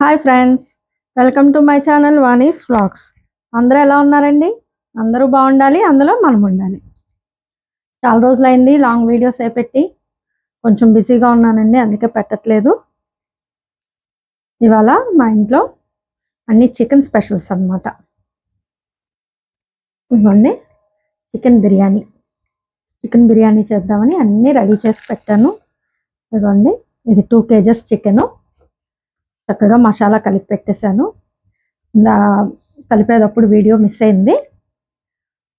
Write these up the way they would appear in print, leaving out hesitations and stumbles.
Hi friends, welcome to my channel Vani's vlogs. అందరూ ఎలా ఉన్నారండి? అందరూ బాగుండాలి, అందులో మనం ఉండాలి. చాలా రోజులైంది లాంగ్ వీడియోస్ పెట్టి. కొంచెం బిజీగా ఉన్నానండి, అందుకే పెట్టట్లేదు. ఇవాళ మా ఇంట్లో అన్ని చికెన్ స్పెషల్స్ అన్నమాట. ఇవ్వండి చికెన్ బిర్యానీ చేద్దామని అన్నీ రెడీ చేసి పెట్టాను. ఇవ్వండి, ఇది 2 kgs చికెను. చక్కగా మసాలా కలిపి పెట్టేశాను. కలిపేటప్పుడు వీడియో మిస్ అయింది.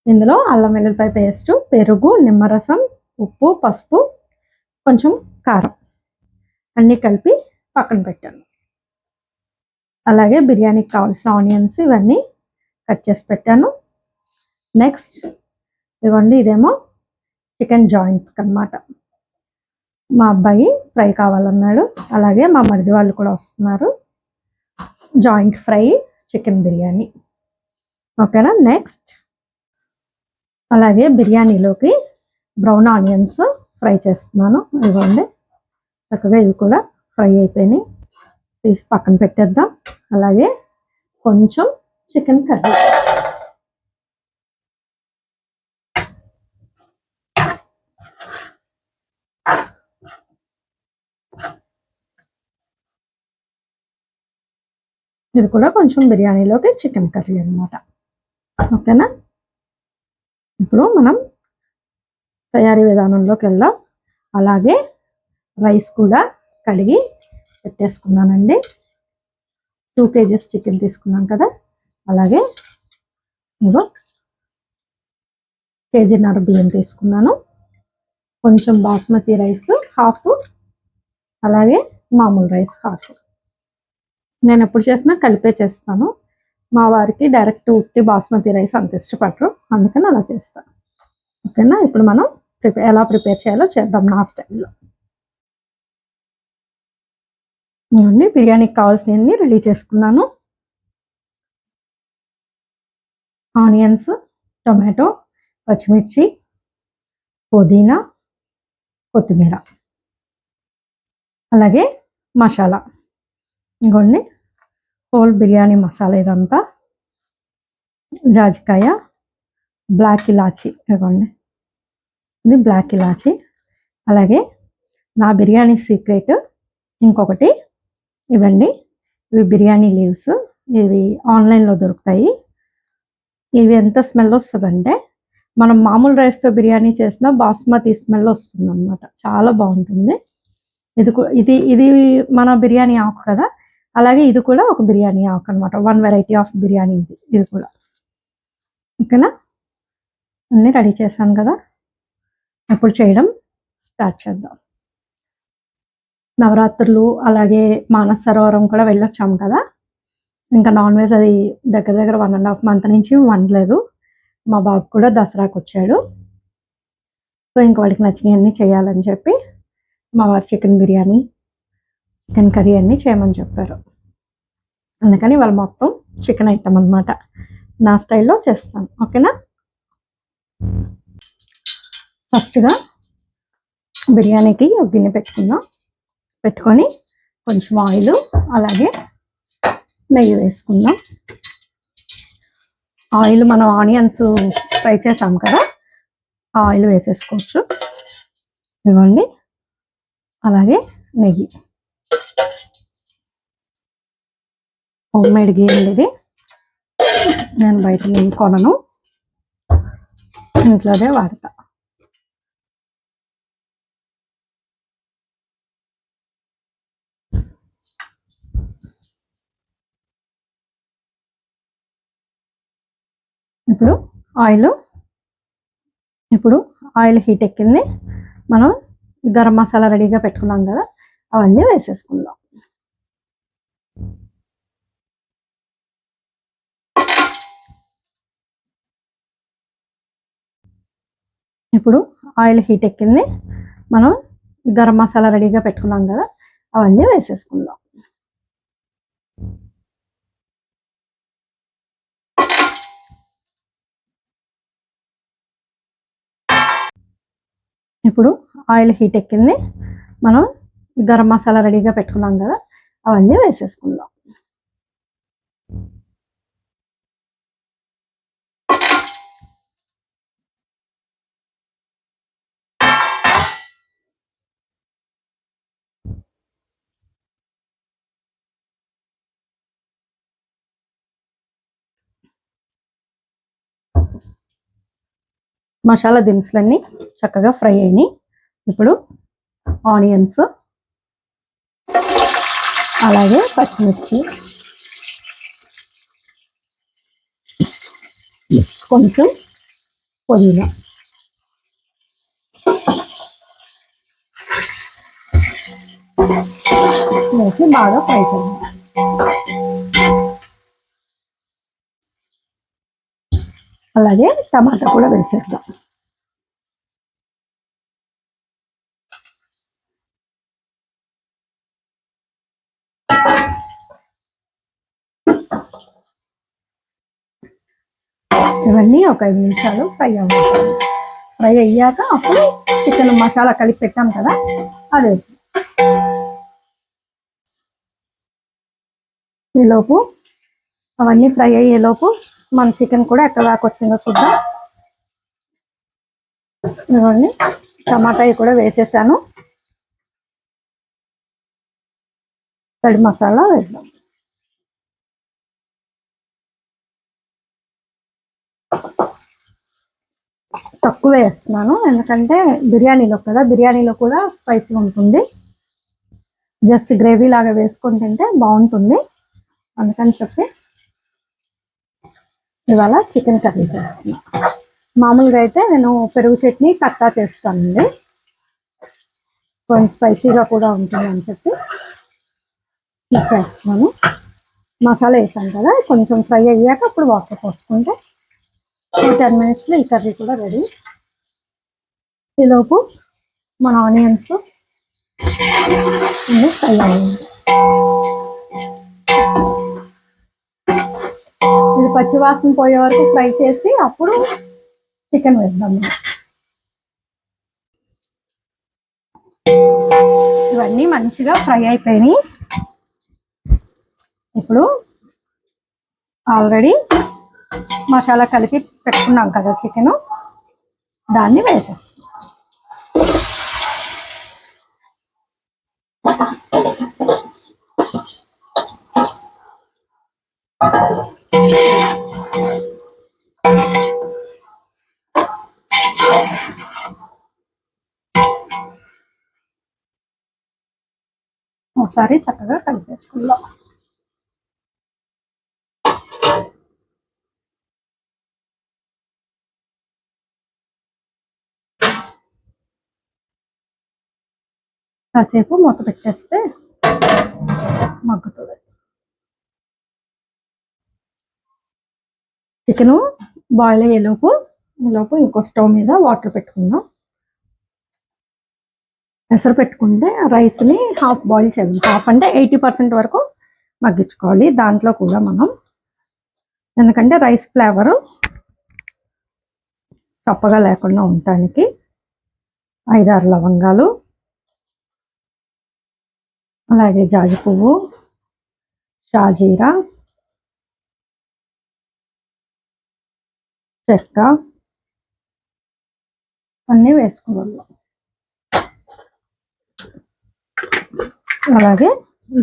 ఇందులో అల్లం వెల్లుల్లిపాయ పేస్ట్, పెరుగు, నిమ్మరసం, ఉప్పు, పసుపు, కొంచెం కారం అన్నీ కలిపి పక్కన పెట్టాను. అలాగే బిర్యానీకి కావాల్సిన ఆనియన్స్ ఇవన్నీ కట్ చేసి పెట్టాను. నెక్స్ట్ ఇదిగోండి, ఇదేమో చికెన్ జాయింట్స్ అన్నమాట. మా అబ్బాయి ఫ్రై కావాలన్నాడు, అలాగే మా మరిది వాళ్ళు కూడా వస్తున్నారు. జాయింట్ ఫ్రై చికెన్ బిర్యానీ, ఓకేనా. నెక్స్ట్ అలాగే బిర్యానీలోకి బ్రౌన్ ఆనియన్స్ ఫ్రై చేస్తున్నాను. ఇవ్వండి, చక్కగా ఇవి కూడా ఫ్రై అయిపోయినాయి, తీసి పక్కన పెట్టేద్దాం. అలాగే కొంచెం చికెన్ కర్రీ, ఇది కూడా కొంచెం బిర్యానీలోకి చికెన్ కర్రీ అన్నమాట, ఓకేనా. ఇప్పుడు మనం తయారీ విధానంలోకి వెళ్దాం. అలాగే రైస్ కూడా కడిగి పెట్టేసుకున్నానండి. 2 kgs చికెన్ తీసుకున్నాం కదా, అలాగే ఇగో 1.5 kg బియ్యం తీసుకున్నాను. కొంచెం బాస్మతి రైస్ హాఫ్, అలాగే మామూలు రైస్ హాఫ్. నేను ఎప్పుడు చేసినా కలిపే చేస్తాను. మా వారికి డైరెక్ట్ ఉత్తి బాస్మతి రైస్ అంత ఇష్టపడరు, అందుకని అలా చేస్తాను, ఓకేనా. ఇప్పుడు మనం ఎలా ప్రిపేర్ చేయాలో చేద్దాం నా స్టైల్లో. ఇవన్నీ బిర్యానీకి కావాల్సినవన్నీ రెడీ చేసుకున్నాను. ఆనియన్స్, టొమాటో, పచ్చిమిర్చి, పుదీనా, కొత్తిమీర, అలాగే మసాలా. ఇంకోండి హోల్ బిర్యానీ మసాలా, ఇదంతా జాజికాయ, బ్లాక్ ఇలాచి. ఇవ్వండి, ఇది బ్లాక్ ఇలాచి. అలాగే నా బిర్యానీ సీక్రెట్ ఇంకొకటి, ఇవ్వండి, ఇవి బిర్యానీ లీవ్స్. ఇవి ఆన్లైన్లో దొరుకుతాయి. ఇవి ఎంత స్మెల్ వస్తుందంటే మనం మామూలు రైస్తో బిర్యానీ చేసిన బాస్మతి స్మెల్ వస్తుంది అన్నమాట, చాలా బాగుంటుంది. ఇది ఇది మన బిర్యానీ ఆకు కదా, అలాగే ఇది కూడా ఒక బిర్యానీ ఆకు అనమాట. 1 వెరైటీ ఆఫ్ బిర్యానీ ఇది కూడా, ఓకేనా. అన్నీ రెడీ చేశాను కదా, ఇప్పుడు చేయడం స్టార్ట్ చేద్దాం. నవరాత్రులు అలాగే మానస సరోవరం కూడా వెళ్ళొచ్చాము కదా, ఇంకా నాన్ వెజ్ అది దగ్గర దగ్గర 1.5 month నుంచి వండలేదు. మా బాబు కూడా దసరాకు వచ్చాడు, సో ఇంక వాడికి నచ్చినవన్నీ చేయాలని చెప్పి మా వారు చికెన్ బిర్యానీ, చికెన్ కర్రీ అన్నీ చేయమని చెప్పారు. అందుకని వాళ్ళు మొత్తం చికెన్ ఐటమ్ అనమాట, నా స్టైల్లో చేస్తాను, ఓకేనా. ఫస్ట్గా బిర్యానీకి ఒక గిన్నె పెట్టుకొని కొంచెం ఆయిల్ అలాగే నెయ్యి వేసుకుందాం. ఆయిల్ మనం ఆనియన్స్ ఫ్రై చేసాం కదా, ఆయిల్ వేసేసుకోవచ్చు. ఇవ్వండి, అలాగే నెయ్యి. హోమ్ మేడ్ గీ ఇది, నేను బయట నెయ్యి కొనను, ఇంట్లోనే వాడతా. ఇప్పుడు ఆయిల్ హీట్ ఎక్కింది. మనం గరం మసాలా రెడీగా పెట్టుకున్నాం కదా, అవన్నీ వేసేసుకుందాం. ఇప్పుడు ఆయిల్ హీట్ ఎక్కింది, మనం గరం మసాలా రెడీగా పెట్టుకున్నాం కదా, అవన్నీ వేసేసుకుందాం. ఇప్పుడు ఆయిల్ హీట్ ఎక్కింది, మనం గరం మసాలా రెడీగా పెట్టుకున్నాం కదా, అవన్నీ వేసేసుకుందాం. మసాలా దినుసులన్నీ చక్కగా ఫ్రై అయినాయి. ఇప్పుడు ఆనియన్స్, అలాగే పచ్చిమిర్చి, కొంచెం పుదీనా వేసి బాగా ఫ్రై చేయాలి. అలాగే టమాటా కూడా వేసేద్దాం. ఇవన్నీ ఒక 5 నిమిషాలు ఫ్రై అవ్వాలి. ఫ్రై అయ్యాక అప్పుడు చికెన్ మసాలా కలిపి పెట్టాం కదా, అదే ఈలోపు అవన్నీ ఫ్రై అయ్యేలోపు మన చికెన్ కూడా ఎక్కడ దాకా వచ్చిందో చూద్దాం. ఇవన్నీ టమాటా కూడా వేసేసాను. తడి మసాలా వేద్దాం. తక్కువ వేస్తున్నాను ఎందుకంటే బిర్యానీలో కదా, బిర్యానీలో కూడా స్పైసీ ఉంటుంది. జస్ట్ గ్రేవీ లాగా వేసుకొని తింటే బాగుంటుంది, అందుకని చెప్పి ఇవాళ చికెన్ కర్రీ చేస్తున్నా. మామూలుగా అయితే నేను పెరుగు చట్నీ కట్టా చేస్తానండి, కొంచెం స్పైసీగా కూడా ఉంటుంది అని చెప్పి చేస్తున్నాను. మసాలా వేసాను కదా, కొంచెం ఫ్రై అయ్యాక అప్పుడు వాటర్ పోసుకుంటే 10 మినిట్స్లో ఈ కర్రీ కూడా రెడీ. ఈలోపు మన ఆనియన్స్ ఫ్రై అయ్యింది. ఇది పచ్చివాసన పోయే వరకు ఫ్రై చేసి అప్పుడు చికెన్ వేద్దాం. ఇవన్నీ మంచిగా ఫ్రై అయిపోయినాయి. ఇప్పుడు ఆల్రెడీ మసాలా కలిపి పెట్టుకున్నాం కదా చికెన్, దాన్ని వేసేస్తాం. ఒకసారి చక్కగా కలిపేసుకుందాం. కాసేపు మూత పెట్టేస్తే మగ్గుతుంది. చికెను బాయిల్ అయ్యేలోపు ఇంకో స్టవ్ మీద వాటర్ పెట్టుకుందాం. ఎసరు పెట్టుకుంటే రైస్ని హాఫ్ బాయిల్ చేద్దాం. హాఫ్ అంటే 80% వరకు మగ్గించుకోవాలి. దాంట్లో కూడా మనం, ఎందుకంటే రైస్ ఫ్లేవరు చప్పగా లేకుండా ఉండటానికి 5-6 లవంగాలు, అలాగే జాజి పువ్వు, షాజీరా, చెక్క అన్నీ వేసుకోవాలి. అలాగే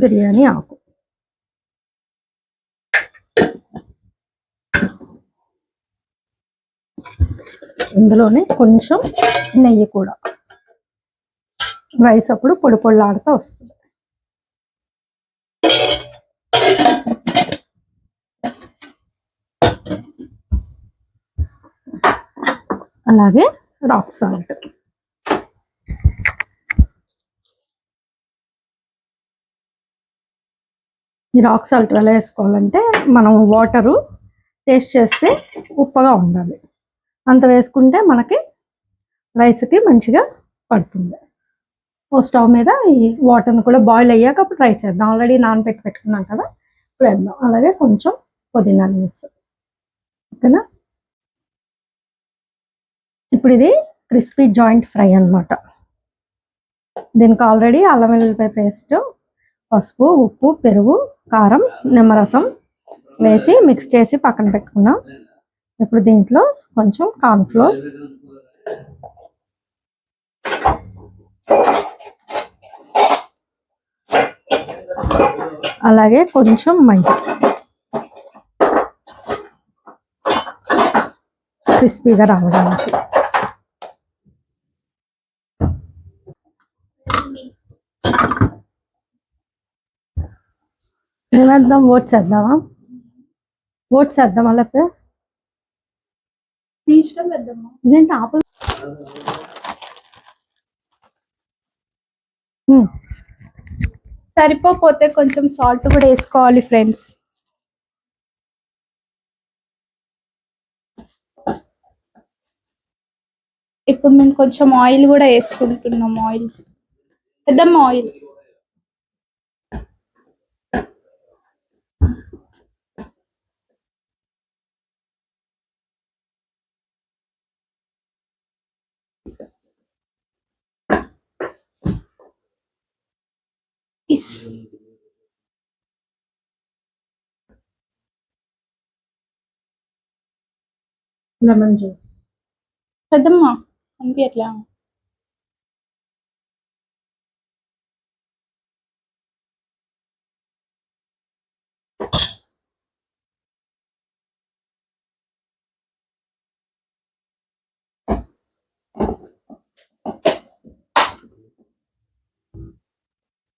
బిర్యానీ ఆకు, ఇందులోనే కొంచెం నెయ్యి కూడా. రైస్ అప్పుడు పొడి పొడిలాడుతూ వస్తుంది. అలాగే రాక్ సాల్ట్. ఈ రాక్ సాల్ట్ ఎలా వేసుకోవాలంటే, మనం వాటరు టేస్ట్ చేస్తే ఉప్పగా ఉండాలి, అంత వేసుకుంటే మనకి రైస్కి మంచిగా పడుతుంది. ఓ స్టవ్ మీద ఈ వాటర్ని కూడా బాయిల్ అయ్యాక అప్పుడు రైస్ వేద్దాం. ఆల్రెడీ పెట్టుకున్నాం కదా, ఇప్పుడు వేద్దాం. అలాగే కొంచెం పుదీనా లీవ్స్. ఓకేనా, ఇప్పుడు ఇది క్రిస్పీ జాయింట్ ఫ్రై అన్నమాట. దీనికి ఆల్రెడీ అల్లం వెల్లుల్లిపాయ పేస్ట్, పసుపు, ఉప్పు, పెరుగు, కారం, నిమ్మరసం వేసి మిక్స్ చేసి పక్కన పెట్టుకున్నాం. ఇప్పుడు దీంట్లో కొంచెం కార్న్‌ఫ్లోర్, అలాగే కొంచెం మైదా క్రిస్పీగా రావడానికి. ఏమేద్దాం? ఓట్స్ వేద్దామా? ఓట్స్ వేద్దామా లేకపోతే ఇదేంటి ఆపలు? సరిపోతే కొంచెం సాల్ట్ కూడా వేసుకోవాలి ఫ్రెండ్స్. ఇప్పుడు మేము కొంచెం ఆయిల్ కూడా వేసుకుంటున్నాం. ఆయిల్ పెద్దమ్మ ఆయిల్. లెమన్ జ్యూస్ పెద్దమ్మ అనిపించట్లా.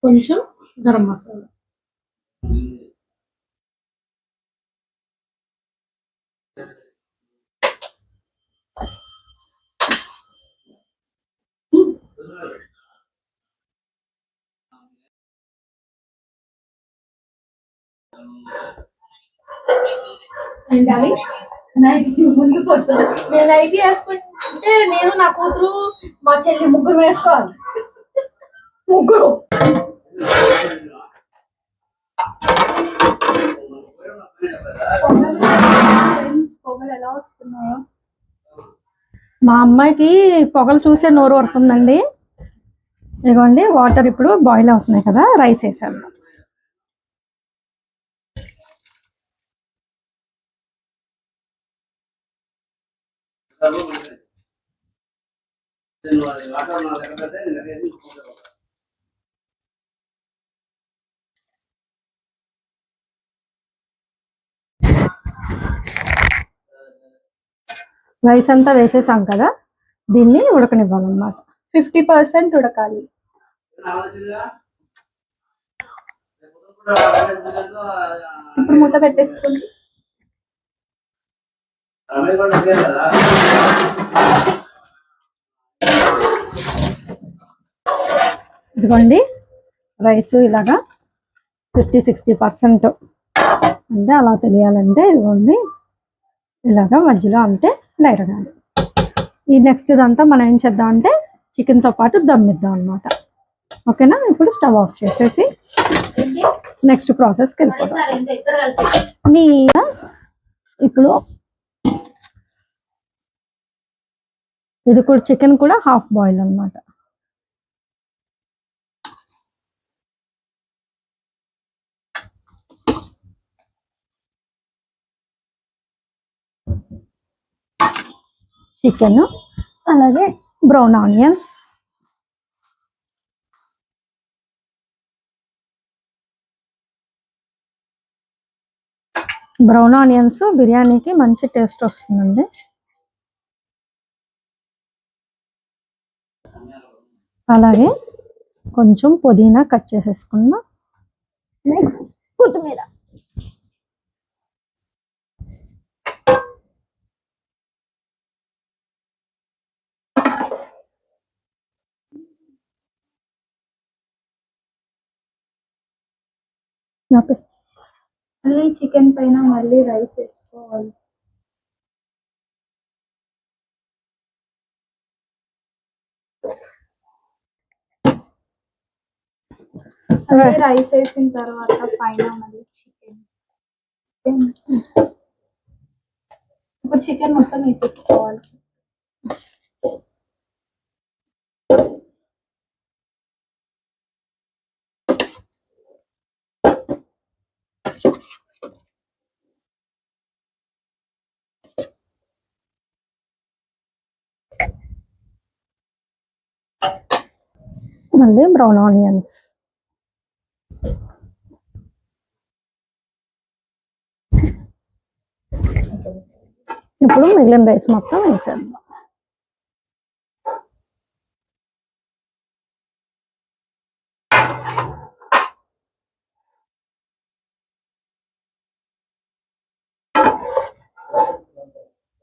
కొంచెం గరం మసాలా. ముందుకు వస్తుంది. నేను నైట్ వేసుకుంటే నేను నా కూతురు మా చెల్లి ముగ్గురు వేసుకోవాలి. ముగ్గురు పొగలు ఎలా వస్తున్నాయో. మా అమ్మాయికి పొగలు చూసే నోరు వస్తుందండి. ఇదిగోండి వాటర్ ఇప్పుడు బాయిల్ అవుతున్నాయి కదా, రైస్ వేసాను. రైస్ అంతా వేసేసాం కదా, దీన్ని ఉడకనివ్వాలన్నమాట. 50% ఉడకాలి. ఇప్పుడు మూత పెట్టేసుకోండి. ఇదిగోండి రైస్ ఇలాగా 50-60% అంటే అలా తెలియాలంటే ఇదిగోండి ఇలాగా మధ్యలో అంటే ఎరగాలి. ఈ నెక్స్ట్ ఇదంతా మనం ఏం చేద్దాం అంటే చికెన్తో పాటు దమ్ ఇద్దాం అనమాట. ఓకేనా? ఇప్పుడు స్టవ్ ఆఫ్ చేసేసి నెక్స్ట్ ప్రాసెస్కి వెళ్ళిపోతాం. ఇప్పుడు ఇది కూడా చికెన్ కూడా హాఫ్ బాయిల్ అనమాట. చికెన్ అలాగే బ్రౌన్ ఆనియన్స్, బ్రౌన్ ఆనియన్స్ బిర్యానీకి మంచి టేస్ట్ వస్తుందండి. అలాగే కొంచెం పుదీనా కట్ చేసేసుకుందాం. నెక్స్ట్ కొత్తిమీర. మళ్ళీ చికెన్ పైన మళ్ళీ రైస్ వేసుకోవాలి. రైస్ వేసిన తర్వాత పైన మళ్ళీ చికెన్. ఇప్పుడు చికెన్ మొత్తం వేసేసుకోవాలి. మళ్ళీ బ్రౌన్ ఆనియన్స్. ఇప్పుడు మిగిలిన రైస్ మొత్తం వేసేద్దాం.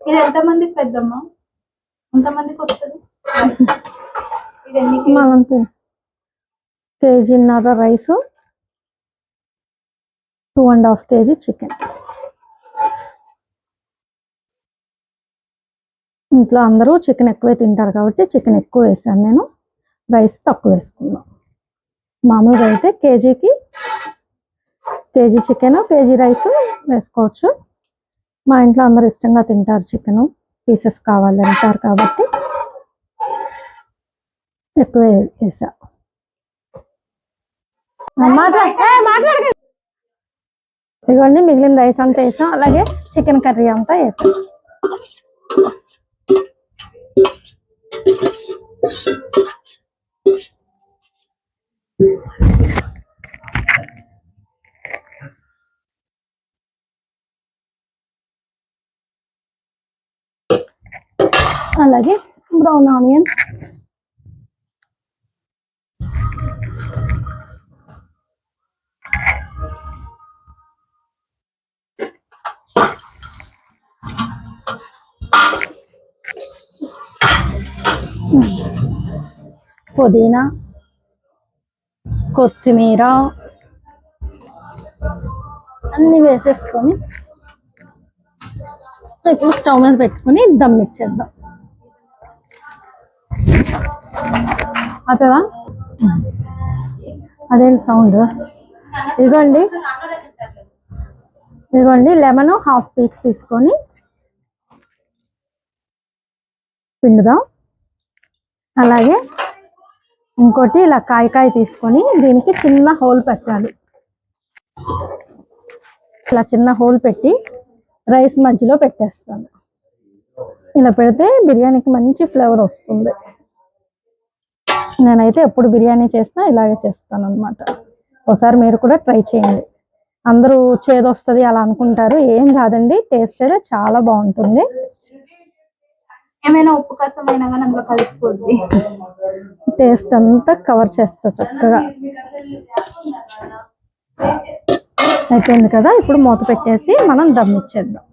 ఇది ఎంతమందికి పెద్దమ్మా? ఎంతమందికి వస్తుంది? ఇది ఎన్ని మనకు కేజీన్నర రైస్, 2.5 kg చికెన్. ఇంట్లో అందరూ చికెన్ ఎక్కువే తింటారు కాబట్టి చికెన్ ఎక్కువ వేసాను నేను, రైస్ తక్కువ వేసుకున్నాం. మామూలుగా అయితే కేజీ చికెన్, కేజీ రైస్ వేసుకోవచ్చు. మా ఇంట్లో అందరూ ఇష్టంగా తింటారు, చికెన్ పీసెస్ కావాలి అంటారు కాబట్టి ఎక్కువ వేసా. ఇదిగోండి మిగిలిన రైస్ అంతా వేసాం, అలాగే చికెన్ కర్రీ అంతా వేసాం. అలాగే బ్రౌన్ ఆనియన్స్, పుదీనా, కొత్తిమీర అన్నీ వేసేసుకొని ఇప్పుడు స్టవ్ మీద పెట్టుకొని దమ్ ఇచ్చేద్దాం. అదేవా అదేంటి సౌండ్? ఇదిగోండి లెమన్ హాఫ్ పీస్ తీసుకొని పిండుదాం. అలాగే ఇంకోటి ఇలా కాయ తీసుకొని దీనికి చిన్న హోల్ పెట్టాలి. ఇలా చిన్న హోల్ పెట్టి రైస్ మధ్యలో పెట్టేస్తాను. ఇలా పెడితే బిర్యానీకి మంచి ఫ్లేవర్ వస్తుంది. నేనైతే ఎప్పుడు బిర్యానీ చేసినా ఇలాగే చేస్తాను అనమాట. ఒకసారి మీరు కూడా ట్రై చేయండి. అందరూ చేదొస్తుంది అలా అనుకుంటారు, ఏం కాదండి, టేస్ట్ అయితే చాలా బాగుంటుంది. ఏమైనా ఉప్పు కసమైనా కానీ అందులో కలిసిపోద్ది, టేస్ట్ అంతా కవర్ చేస్తా చక్కగా. అయిపోయింది కదా, ఇప్పుడు మూత పెట్టేసి మనం దమ్ ఇచ్చేద్దాం.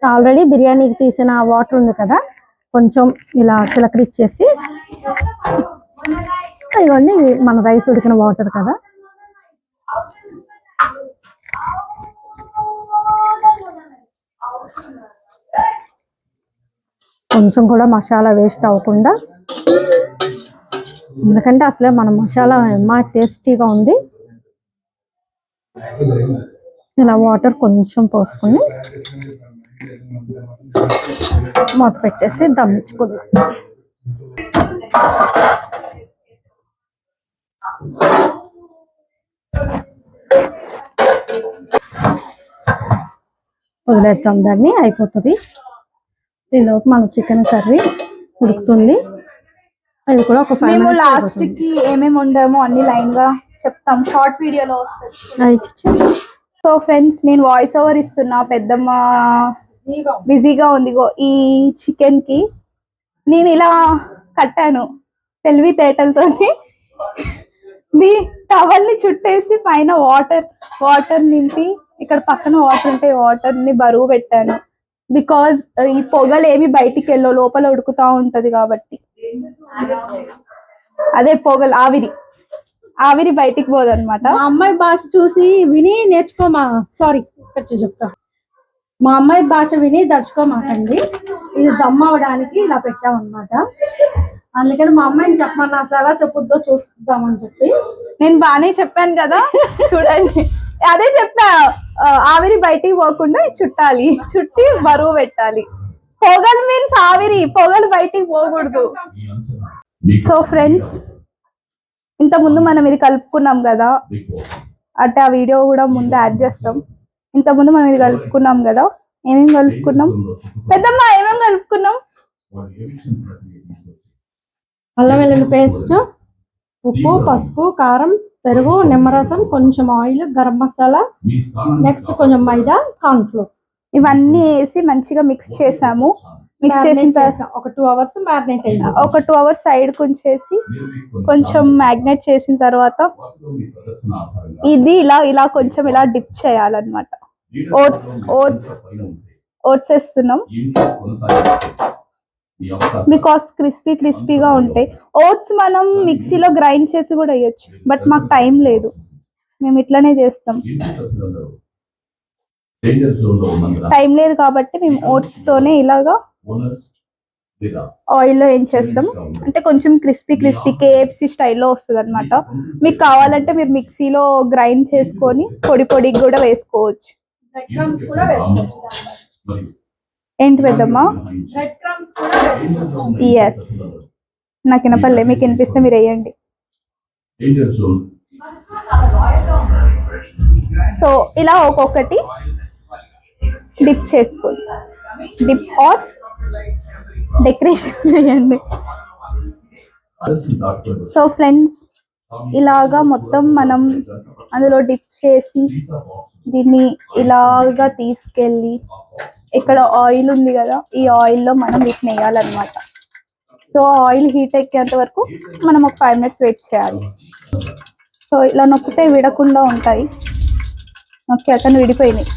ఆల్రెడీ బిర్యానీకి తీసిన వాటర్ ఉంది కదా, కొంచెం ఇలా చిలకరిచ్చేసి, ఇదిగోండి మన రైస్ ఉడికిన వాటర్ కదా, కొంచెం కూడా మసాలా వేస్ట్ అవ్వకుండా, ఎందుకంటే అసలే మన మసాలా టేస్టీగా ఉంది. ఇలా వాటర్ కొంచెం పోసుకొని మూత పెట్టేసి దమ్ ఇచ్చుకుందాం. వదిలేద్దాం దాన్ని, అయిపోతుంది. దీనిలోపు మన చికెన్ కర్రీ ఉడుకుతుంది. అది కూడా ఒక 5 minutes. లాస్ట్ కి ఏమేమి వండామో అన్ని లైన్ గా చెప్తాం, షార్ట్ వీడియోలో వస్తుంది. సో ఫ్రెండ్స్, నేను వాయిస్ ఓవర్ ఇస్తున్నా, పెద్దమ్మ బిజీగా ఉంది. ఈ చికెన్ కి నేను ఇలా కట్టాను తెలివితేటలతోని. టవల్ ని చుట్టేసి పైన వాటర్ నింపి, ఇక్కడ పక్కన వాటర్ ఉంటే వాటర్ ని బరువు పెట్టాను. బికాజ్ ఈ పొగలు ఏమి బయటికి వెళ్ళో, లోపల ఉడుకుతా ఉంటది కాబట్టి. అదే పొగలు, ఆవిరి బయటికి పోదన్నమాట. మా అమ్మాయి భాష చూసి విని నేర్చుకోమా, సారీ చెప్తా, మా అమ్మాయి భాష విని దర్చుకోమాకండి. ఇది దమ్ అవ్వడానికి ఇలా పెట్టామన్నమాట. అందుకని మా అమ్మాయిని చెప్పమన్నా, అసలు ఎలా చెప్పుద్దో చూస్తామని చెప్పి. నేను బానే చెప్పాను కదా, చూడండి. అదే చెప్పా, ఆవిరి బయటికి పోకుండా చుట్టి బరువు పెట్టాలి. పొగలు మీన్స్ ఆవిరి, పొగలు బయటికి పోకూడదు. సో ఫ్రెండ్స్, ఇంత ముందు మనం ఇది కలుపుకున్నాం కదా, అంటే ఆ వీడియో కూడా ముందు యాడ్ చేస్తాం. ఇంత ముందు మనం ఇది కలుపుకున్నాం కదా, ఏమేమి కలుపుకున్నాం పెద్దమ్మ, ఏమేమి కలుపుకున్నాం? అల్లం వెల్లుల్లి పేస్ట్, ఉప్పు, పసుపు, కారం, పెరుగు, నిమ్మరసం, కొంచెం ఆయిల్, గరం మసాలా, నెక్స్ట్ కొంచెం మైదా, కార్న్ఫ్లోర్ ఇవన్నీ వేసి మంచిగా మిక్స్ చేసాము. మిక్స్ చేసిన తర్వాత ఒక 2 hours మ్యారినేట్ అయింది. ఒక 2 hours సైడ్ ఉంచేసి కొంచెం మ్యాగ్నేట్ చేసిన తర్వాత ఇది ఇలా కొంచెం ఇలా డిప్ చేయాలన్నమాట. ఓట్స్ వేస్తున్నాం బికాస్ క్రిస్పీగా ఉంటాయి. ఓట్స్ మనం మిక్సీలో గ్రైండ్ చేసి కూడా వేయొచ్చు, బట్ మాకు టైం లేదు, మేము ఇట్లనే చేస్తాం. టైం లేదు కాబట్టి మేము ఓట్స్ తోనే ఇలాగా ఆయిల్లో ఏం చేస్తాం అంటే కొంచెం క్రిస్పీ KFC స్టైల్లో వస్తుంది అనమాట. మీకు కావాలంటే మీరు మిక్సీలో గ్రైండ్ చేసుకొని పొడి కూడా వేసుకోవచ్చు. ఏంటి పెద్దమ్మా? ఎస్, నాకు వినపల్లే, మీకు వినిపిస్తే మీరు వేయండి. సో ఇలా ఒక్కొక్కటి డిప్ చేసుకోండి, డిప్ ఆర్ డెకరేషన్ చేయండి. సో ఫ్రెండ్స్, ఇలాగా మొత్తం మనం అందులో డిప్ చేసి దీన్ని ఇలాగా తీసుకెళ్ళి ఇక్కడ ఆయిల్ ఉంది కదా, ఈ ఆయిల్లో మనం వీటిని వేయాలన్నమాట. సో ఆయిల్ హీట్ ఎక్కేంత వరకు మనం ఒక 5 minutes వెయిట్ చేయాలి. సో ఇలా నొక్కితే విడకుండా ఉంటాయి. నొక్కి అతను విడిపోయినాయి.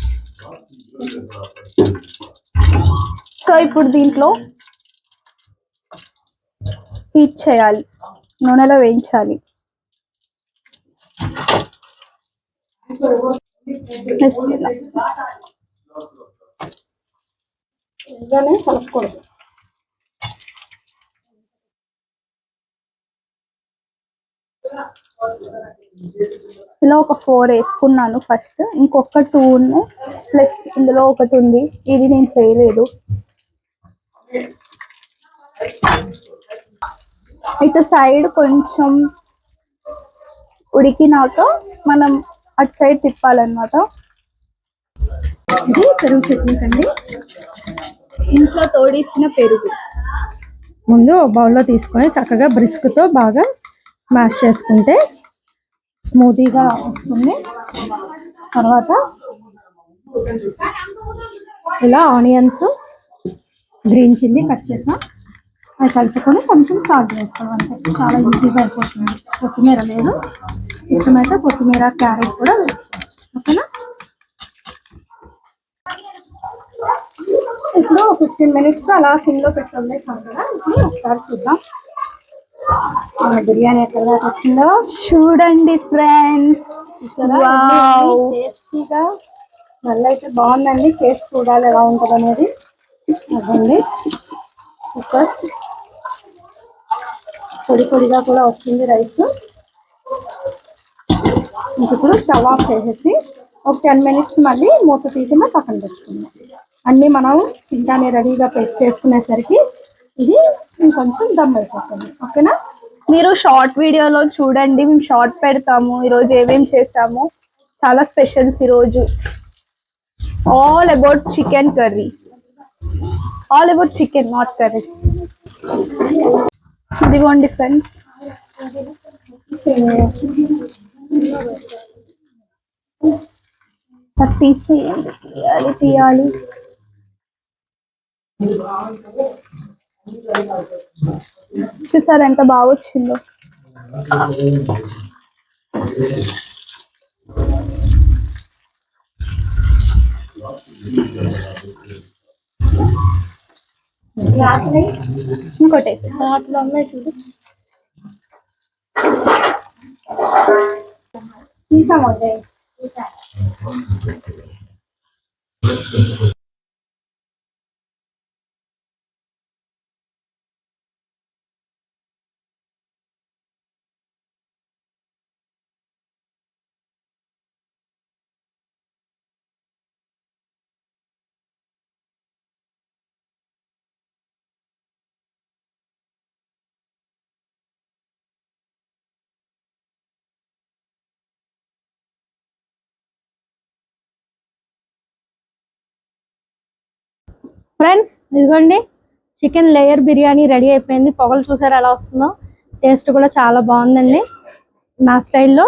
సో ఇప్పుడు దీంట్లో హీట్ చేయాలి, నూనెలో వేయించాలి. కలుపుకోండి. ఇలా ఒక 4 వేసుకున్నాను ఫస్ట్, ఇంకొక 2 ఉన్నాయి, ప్లస్ ఇందులో ఒకటి ఉంది, ఇది నేను చేయలేదు. ఇటు సైడ్ కొంచెం ఉడికినాక మనం అటు సైడ్ తిప్పాలన్నమాట. ఇది పెరుగు చట్నీ కండి, ఇంట్లో తోడేసిన పెరుగు. ముందు బౌల్లో తీసుకొని చక్కగా బ్రిస్క్తో బాగా స్మాష్ చేసుకుంటే స్మూతీగా వస్తుంది. తర్వాత ఇలా ఆనియన్స్, గ్రీన్ చిల్లీ కట్ చేసాం, అది కలుపుకొని కొంచెం సాల్ట్ వేసుకోవడం, అంటే చాలా ఈజీగా అయిపోతుంది. కొత్తిమీర లేదు, ఇష్టమైతే కొత్తిమీర, క్యారెట్ కూడా వేసుకోవచ్చు. ఓకేనా? ఇప్పుడు 15 minutes అలా సిమ్లో పెట్టుకుంటే కదా. ఇప్పుడు ఒకసారి చూద్దాం మన బిర్యానీ ఎక్కడ వచ్చిందో. చూడండి ఫ్రెండ్స్, టేస్టీగా స్మెల్ అయితే బాగుందండి. టేస్ట్ చూడాలి ఎలా ఉంటుంది అనేది. అదండి పొడిగా కూడా వచ్చింది రైస్. ఇప్పుడు స్టవ్ ఆఫ్ చేసేసి ఒక 10 minutes మళ్ళీ మూత తీసిన పక్కన పెట్టుకుందాం. అన్నీ మనం తింటానే రెడీగా చేసుకునేసరికి ఇది ఇంకొంచెం దమ్ అయిపోతుంది. ఓకేనా? మీరు షార్ట్ వీడియోలో చూడండి, మేము షార్ట్ పెడతాము. ఈరోజు ఏమేమి చేసాము, చాలా స్పెషల్స్ ఈరోజు. All about chicken curry, all about chicken, not curry. ఇదిగోండి ఫ్రెండ్స్, తీయాలి. చూసారు ఎంత బాగా వచ్చిందో. ఇంకోటి తీసామంటే ఫ్రెండ్స్, ఇదిగోండి చికెన్ లేయర్ బిర్యానీ రెడీ అయిపోయింది. పొగలు చూసారు ఎలా వస్తుందో. టేస్ట్ కూడా చాలా బాగుందండి. నా స్టైల్లో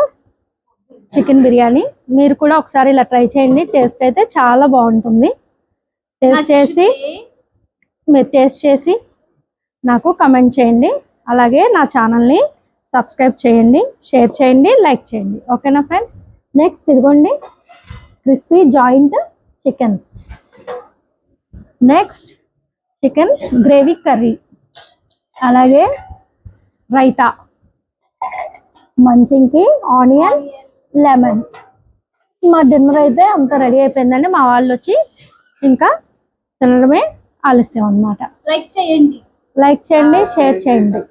చికెన్ బిర్యానీ. మీరు కూడా ఒకసారి ఇలా ట్రై చేయండి. టేస్ట్ అయితే చాలా బాగుంటుంది. మీరు టేస్ట్ చేసి నాకు కమెంట్ చేయండి. అలాగే నా ఛానల్ని సబ్స్క్రైబ్ చేయండి, షేర్ చేయండి, లైక్ చేయండి. ఓకేనా ఫ్రెండ్స్? నెక్స్ట్ ఇదిగోండి crispy joint chickens. Next chicken gravy curry, అలాగే రైతా, మంచింగ్కి ఆనియన్, లెమన్. మా డిన్నర్ అయితే అంత రెడీ అయిపోయిందండి. మా వాళ్ళు వచ్చి ఇంకా తినడమే ఆలస్యం అన్నమాట. లైక్ చేయండి, షేర్ చేయండి.